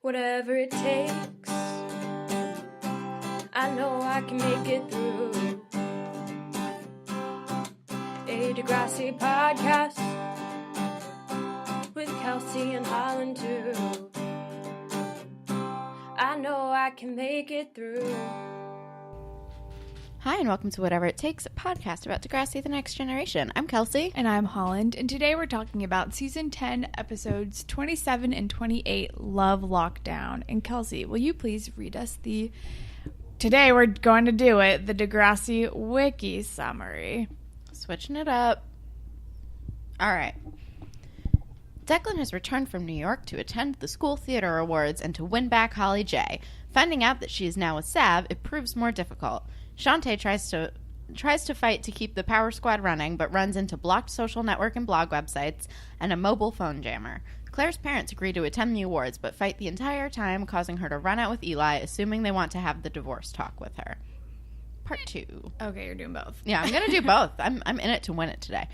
whatever it takes. I know I can make it through. A Degrassi podcast with Kelsey and Holland too. I know I can make it through. Hi, and welcome to Whatever It Takes, a podcast about Degrassi, the Next Generation. I'm Kelsey. And I'm Holland, and today we're talking about Season 10, Episodes 27 and 28, Love Lockdown. And Kelsey, will you please read us today we're going to do it, the Degrassi Wiki Summary. Switching it up. All right. Declan has returned from New York to attend the school theater awards and to win back Holly J. Finding out that she is now a Sav, it proves more difficult. Chantey tries to fight to keep the Power Squad running, but runs into blocked social network and blog websites and a mobile phone jammer. Claire's parents agree to attend the awards, but fight the entire time, causing her to run out with Eli, assuming they want to have the divorce talk with her. Part 2. Okay, you're doing both. Yeah, I'm going to do both. I'm in it to win it today.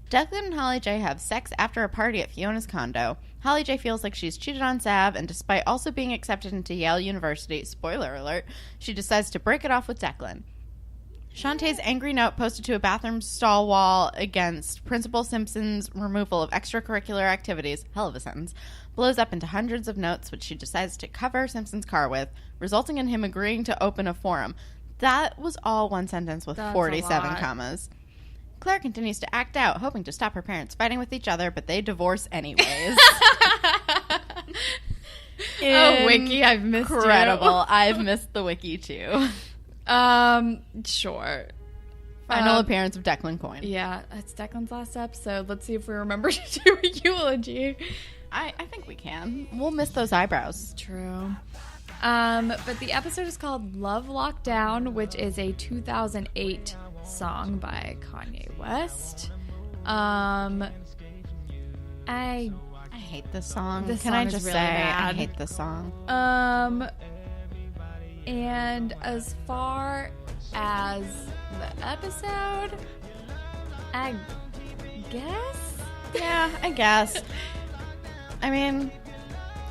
Declan and Holly J have sex after a party at Fiona's condo. Holly J feels like she's cheated on Sav, and despite also being accepted into Yale University, spoiler alert, she decides to break it off with Declan. Chantey's angry note posted to a bathroom stall wall against Principal Simpson's removal of extracurricular activities, hell of a sentence, blows up into hundreds of notes which she decides to cover Simpson's car with, resulting in him agreeing to open a forum. That was all one sentence with 47 commas. Clare continues to act out, hoping to stop her parents fighting with each other, but they divorce anyways. Oh, Wiki, I've missed you. Incredible. I've missed the Wiki, too. Sure. Final appearance of Declan Coyne. Yeah, it's Declan's last episode. Let's see if we remember to do a eulogy. I think we can. We'll miss those eyebrows. True. But the episode is called Love Lockdown, which is a 2008 song by Kanye West. I hate this song. Can I just really say bad. I hate this song. And as far as the episode, I guess. Yeah, I guess. I mean,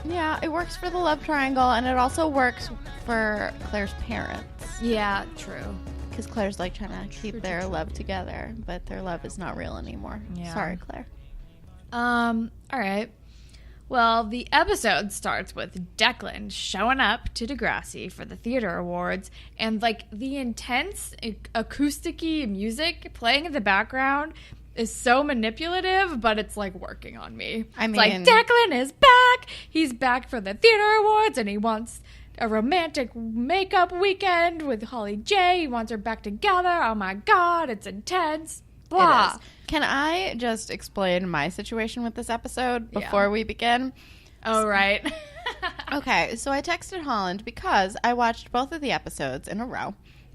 yeah, it works for the love triangle, and it also works for Claire's parents. Yeah, true. Because Claire's like trying to keep their love together, but their love is not real anymore. Yeah. Sorry, Claire. All right. Well, the episode starts with Declan showing up to Degrassi for the theater awards, and like the intense acoustic-y music playing in the background is so manipulative, but it's like working on me. It's like, Declan is back. He's back for the theater awards, and he wants a romantic makeup weekend with Holly J. He wants her back together. Oh my God, it's intense. Blah. It is. Can I just explain my situation with this episode before we begin? Oh, right. Okay, so I texted Holland because I watched both of the episodes in a row,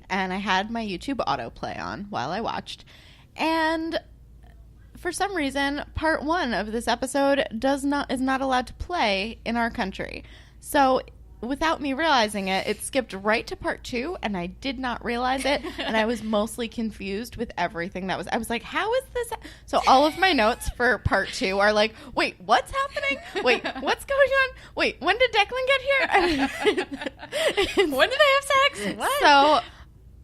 and I had my YouTube autoplay on while I watched, and for some reason, part 1 of this episode is not allowed to play in our country. So without me realizing it, it skipped right to part 2, and I did not realize it, and I was mostly confused with everything I was like, how is this? So all of my notes for part 2 are like, wait, what's happening? Wait, what's going on? Wait, when did Declan get here? When did they have sex? What? So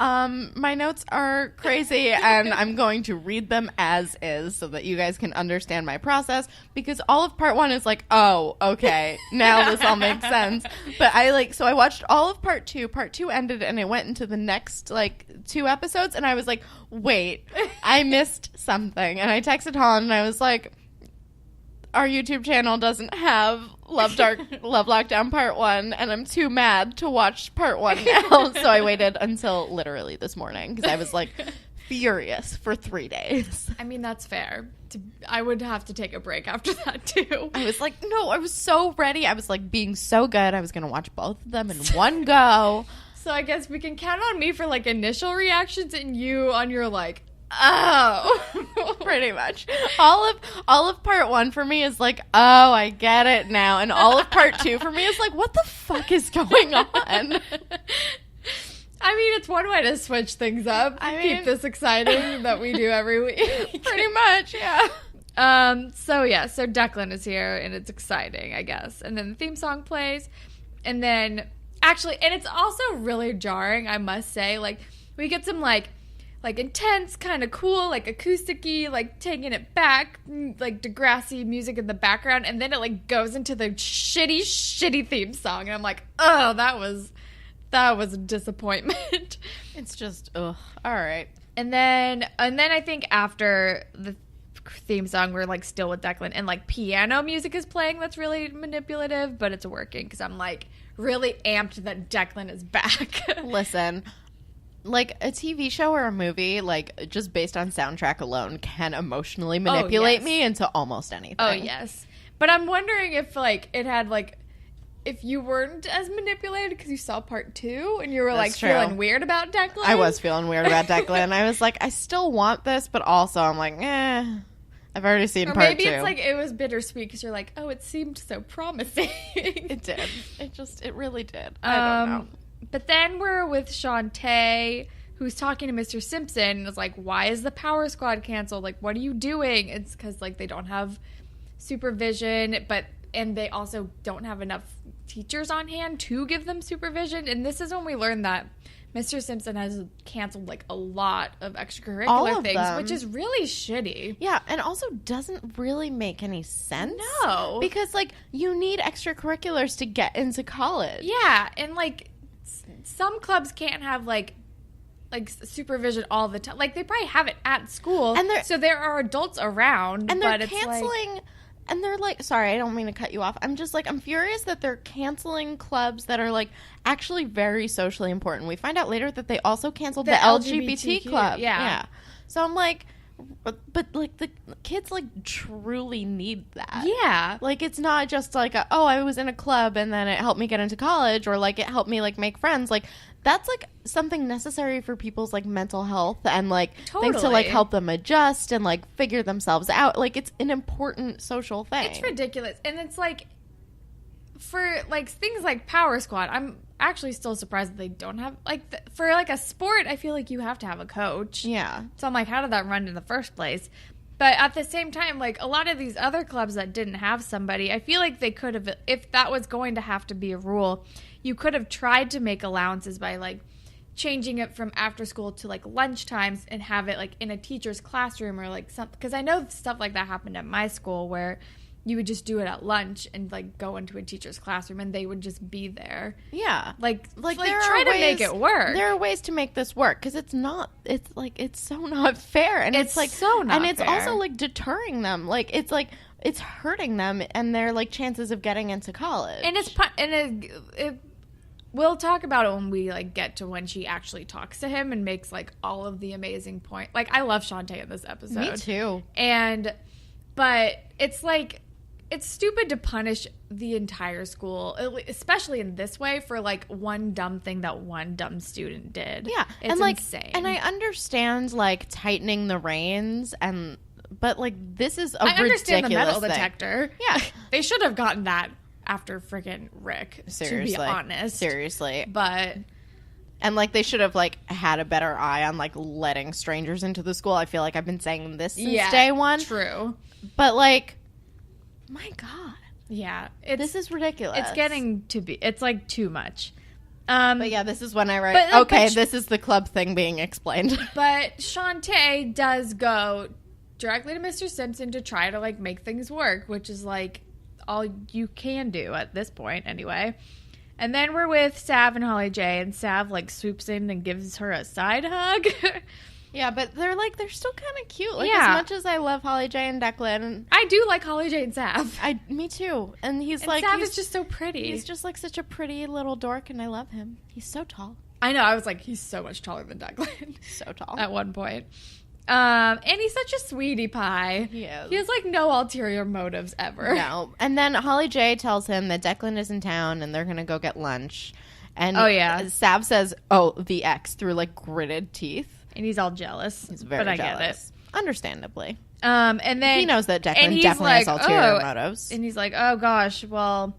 my notes are crazy, and I'm going to read them as is so that you guys can understand my process, because all of part 1 is like, oh, okay, now this all makes sense. But I watched all of part 2. Part 2 ended, and it went into the next, 2 episodes, and I was like, wait, I missed something. And I texted Holland, and I was like, our YouTube channel doesn't have Love Lockdown Part 1, and I'm too mad to watch Part 1 now. So I waited until literally this morning, because I was, furious for 3 days. I mean, that's fair. I would have to take a break after that, too. I was like, no, I was so ready. I was, being so good. I was going to watch both of them in one go. So I guess we can count on me for, initial reactions, and you on your, oh, pretty much. All of part 1 for me is like, oh, I get it now. And all of part 2 for me is like, what the fuck is going on? I mean, it's one way to switch things up. Keep this exciting that we do every week. Pretty much, yeah. So Declan is here, and it's exciting, I guess. And then the theme song plays, and then and it's also really jarring, I must say. Like, we get some like intense, kind of cool, like acoustic-y, like taking it back, like Degrassi music in the background, and then it like goes into the shitty theme song, and I'm like, oh, that was a disappointment. It's just, ugh. All right. And then I think after the theme song, we're like still with Declan, and like piano music is playing that's really manipulative, but it's working because I'm like really amped that Declan is back. Listen, like a TV show or a movie, like just based on soundtrack alone, can emotionally manipulate me into almost anything. Oh yes, but I'm wondering if like it had like, if you weren't as manipulated because you saw part 2 and you were like feeling weird about Declan. I was feeling weird about Declan. I was like, I still want this, but also I'm like, I've already seen part 2. Or maybe it's like it was bittersweet because you're like, oh, it seemed so promising. It did. It really did. I don't know. But then we're with Chantey, who's talking to Mr. Simpson, and is like, why is the Power Squad canceled? Like, what are you doing? It's because like they don't have supervision, and they also don't have enough teachers on hand to give them supervision. And this is when we learned that Mr. Simpson has canceled like a lot of extracurricular things, which is really shitty. Yeah, and also doesn't really make any sense. No. Because like you need extracurriculars to get into college. Yeah, and like some clubs can't have like supervision all the time. Like they probably have it at school, and so there are adults around, and they're but canceling. It's like, and they're like, sorry, I don't mean to cut you off. I'm just like, I'm furious that they're canceling clubs that are like actually very socially important. We find out later that they also canceled the LGBT club. Yeah. So I'm like, but like the kids like truly need that. Yeah. Like it's not just like, I was in a club and then it helped me get into college, or like it helped me like make friends. Like that's like something necessary for people's like mental health and like things to like help them adjust and like figure themselves out. Like it's an important social thing. It's ridiculous. And it's like for like things like Power Squad, I'm actually still surprised that they don't have like for like a sport, I feel like you have to have a coach. Yeah. So I'm like, how did that run in the first place? But at the same time, like a lot of these other clubs that didn't have somebody, I feel like they could have, if that was going to have to be a rule, you could have tried to make allowances by like changing it from after school to like lunch times and have it like in a teacher's classroom or like something. Because I know stuff like that happened at my school where you would just do it at lunch and like go into a teacher's classroom and they would just be there. Yeah. Like try to make it work. There are ways to make this work because it's so not fair. And it's like so not and it's fair. also like deterring them. Like it's hurting them and their like chances of getting into college. And we'll talk about it when we like get to when she actually talks to him and makes like all of the amazing point. Like I love Chantey in this episode. Me too. But it's like it's stupid to punish the entire school, especially in this way, for like one dumb thing that one dumb student did. Yeah, it's and like, insane. And I understand like tightening the reins, but like this is a ridiculous understand the metal thing. Detector. Yeah, they should have gotten that after freaking Rick. Seriously, to be honest, seriously, but. And, like, they should have, like, had a better eye on, like, letting strangers into the school. I feel like I've been saying this since day one. True. But, like, my God. Yeah. This is ridiculous. It's getting to be, it's, like, too much. But, yeah, this is when I write, this is the club thing being explained. But Chantey does go directly to Mr. Simpson to try to, like, make things work, which is, like, all you can do at this point, anyway. And then we're with Sav and Holly J, and Sav, like, swoops in and gives her a side hug. Yeah, but they're still kind of cute. Like, yeah. As much as I love Holly J and Declan. I do like Holly J and Sav. Me too. And Sav is just so pretty. He's just, like, such a pretty little dork, and I love him. He's so tall. I know. I was like, he's so much taller than Declan. So tall. At one point. And he's such a sweetie pie. He is. He has, like, no ulterior motives ever. No. And then Holly J tells him that Declan is in town and they're going to go get lunch. And Sav says, the X, through, like, gritted teeth. And he's all jealous. He's very jealous. I get it. Understandably. And then... He knows that Declan definitely has ulterior motives. And he's like, oh, gosh, well...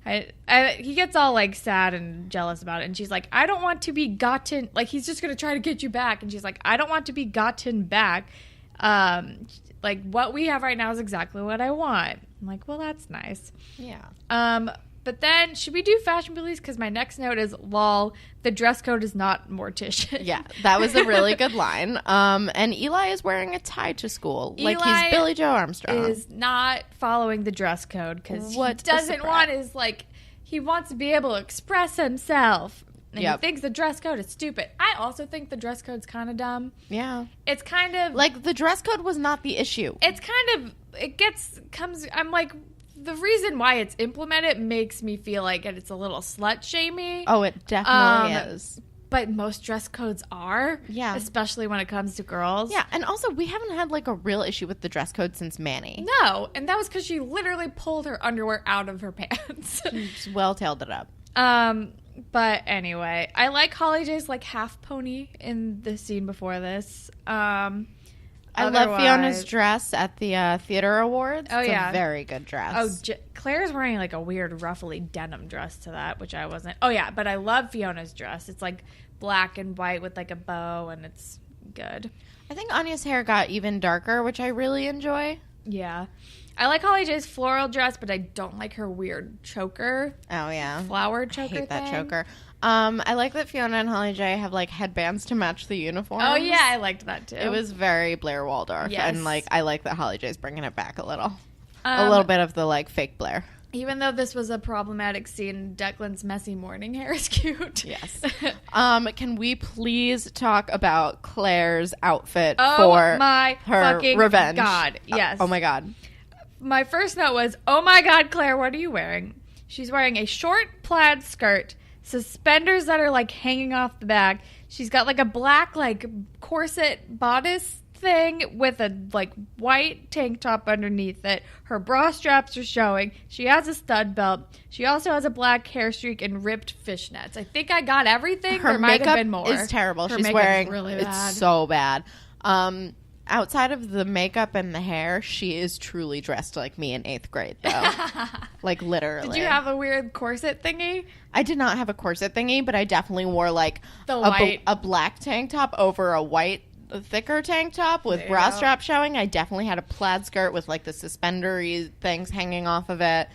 he gets all, like, sad and jealous about it. And she's like, I don't want to be gotten... Like, he's just going to try to get you back. And she's like, I don't want to be gotten back. Like, what we have right now is exactly what I want. I'm like, well, that's nice. Yeah. But then, should we do fashion police? Because my next note is, lol, the dress code is not mortician. Yeah, that was a really good line. And Eli is wearing a tie to school. Like Eli he's Billy Joe Armstrong. is not following the dress code because he What a doesn't surprise. want his, like, he wants to be able to express himself. And Yep. he thinks the dress code is stupid. I also think the dress code's kind of dumb. Yeah. It's kind of... Like, the dress code was not the issue. It's kind of... I'm like... The reason why it's implemented makes me feel like it's a little slut-shamey. Oh, it definitely is. But most dress codes are. Yeah. Especially when it comes to girls. Yeah, and also, we haven't had, like, a real issue with the dress code since Manny. No, and that was because she literally pulled her underwear out of her pants. Just well-tailed it up. But anyway, I like Holly J's, like, half pony in the scene before this. I love Fiona's dress at the theater awards. Oh, it's yeah. a very good dress. Oh, Claire's wearing, like, a weird ruffly denim dress to that, which I wasn't. Oh, yeah, but I love Fiona's dress. It's, like, black and white with, like, a bow, and it's good. I think Anya's hair got even darker, which I really enjoy. Yeah. I like Holly J's floral dress, but I don't like her weird choker. Oh, yeah. Flower choker I hate that thing. choker. I like that Fiona and Holly J have, like, headbands to match the uniforms. Oh, yeah, I liked that, too. It was very Blair Waldorf. Yes. And, like, I like that Holly J's bringing it back a little. A little bit of the, like, fake Blair. Even though this was a problematic scene, Declan's messy morning hair is cute. Yes. Can we please talk about Claire's outfit Oh for my her fucking revenge? God, yes. Oh my God. My first note was, oh my God, Claire, what are you wearing? She's wearing a short plaid skirt, suspenders that are, like, hanging off the back. She's got, like, a black, like, corset bodice thing with a, like, white tank top underneath it. Her bra straps are showing. She has a stud belt. She also has a black hair streak and ripped fishnets. I think I got everything. Her There might makeup have been more. is terrible. Her She's makeup's wearing really it's bad. so bad. Outside of the makeup and the hair, she is truly dressed like me in 8th grade, though. Like, literally. Did you have a weird corset thingy? I did not have a corset thingy, but I definitely wore, like, The a black tank top over a white, thicker tank top with There bra you go. strap showing. I definitely had a plaid skirt with, like, the suspendery things hanging off of it.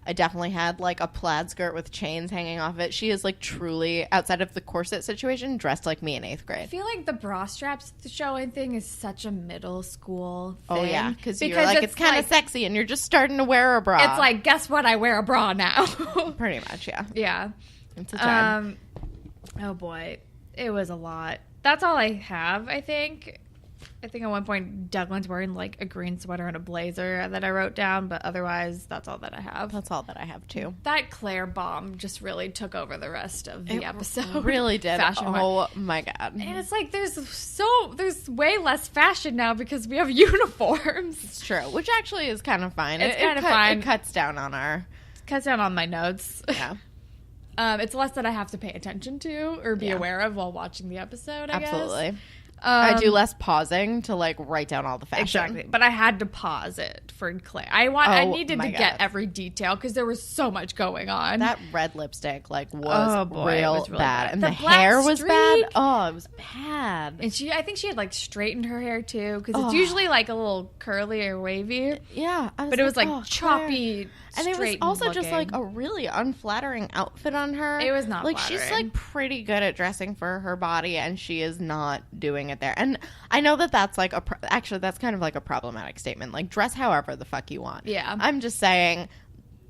I definitely had, like, a plaid skirt with chains hanging off it. She is, like, truly, outside of the corset situation, dressed like me in 8th I grade. feel like the bra straps showing thing is such a middle school thing. Oh, yeah. Because you're like, it's kind of like, sexy and you're just starting to wear a bra. It's like, guess what? I wear a bra now. Pretty much, yeah. Yeah. It's a time. Oh, boy. It was a lot. That's all I have, I think. I think at one point Declan's wearing, like, a green sweater and a blazer that I wrote down, but otherwise that's all that I have. That's all that I have, too. That Claire bomb just really took over the rest of the episode. Really did. Fashion-wise. Oh, my God. And it's like there's way less fashion now because we have uniforms. It's true, which actually is kind of fine. It's kind of fine. It cuts down on our... Cuts down on my notes. Yeah. It's less that I have to pay attention to or be Yeah. aware of while watching the episode, I Absolutely. guess. I do less pausing to, like, write down all the fashion. Exactly. But I had to pause it for Claire. I needed my to God. get every detail because there was so much going on. That red lipstick, like, was Oh, boy, it real was really bad. bad. And The the black hair was bad. streak. Oh, it was bad. And I think she had, like, straightened her hair too because it's usually, like, a little curly or wavy. Yeah. But it was, like, oh, choppy, Claire. And it was straightened also just, like, looking. a really unflattering outfit on her. It was not like, she's, flattering. like, pretty good at dressing for her body, and she is not doing it there. And I know that that's, like, actually, that's kind of, like, a problematic statement. Like, dress however the fuck you want. Yeah. I'm just saying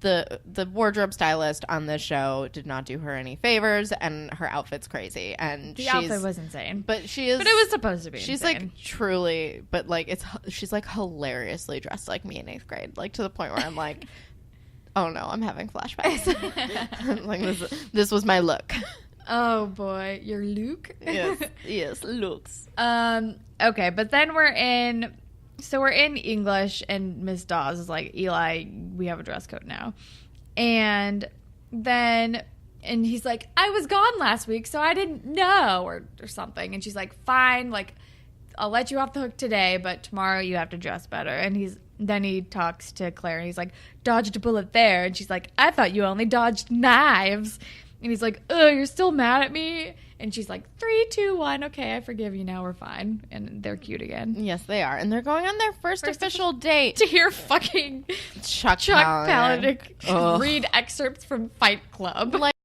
the wardrobe stylist on this show did not do her any favors, and her outfit's crazy. And The outfit was insane. But she is... But it was supposed to be She's insane. like truly, but like she's like hilariously dressed like me in 8th grade, like to the point where I'm like, oh no, I'm having flashbacks. Like this was my look. Oh boy, your Luke. yes, looks. Okay, but then we're in English, and Miss Dawes is like, Eli, we have a dress code now, and he's like, I was gone last week, so I didn't know, or something, and she's like, fine, like, I'll let you off the hook today, but tomorrow you have to dress better. And then he talks to Claire, and he's like, dodged a bullet there, and she's like, I thought you only dodged knives. And he's like, "Oh, you're still mad at me?" And she's like, 3, 2, 1. Okay, I forgive you now. We're fine. And they're cute again. Yes, they are. And they're going on their first official date. To hear fucking Chuck Palahniuk Ugh. read excerpts from Fight Club. Like,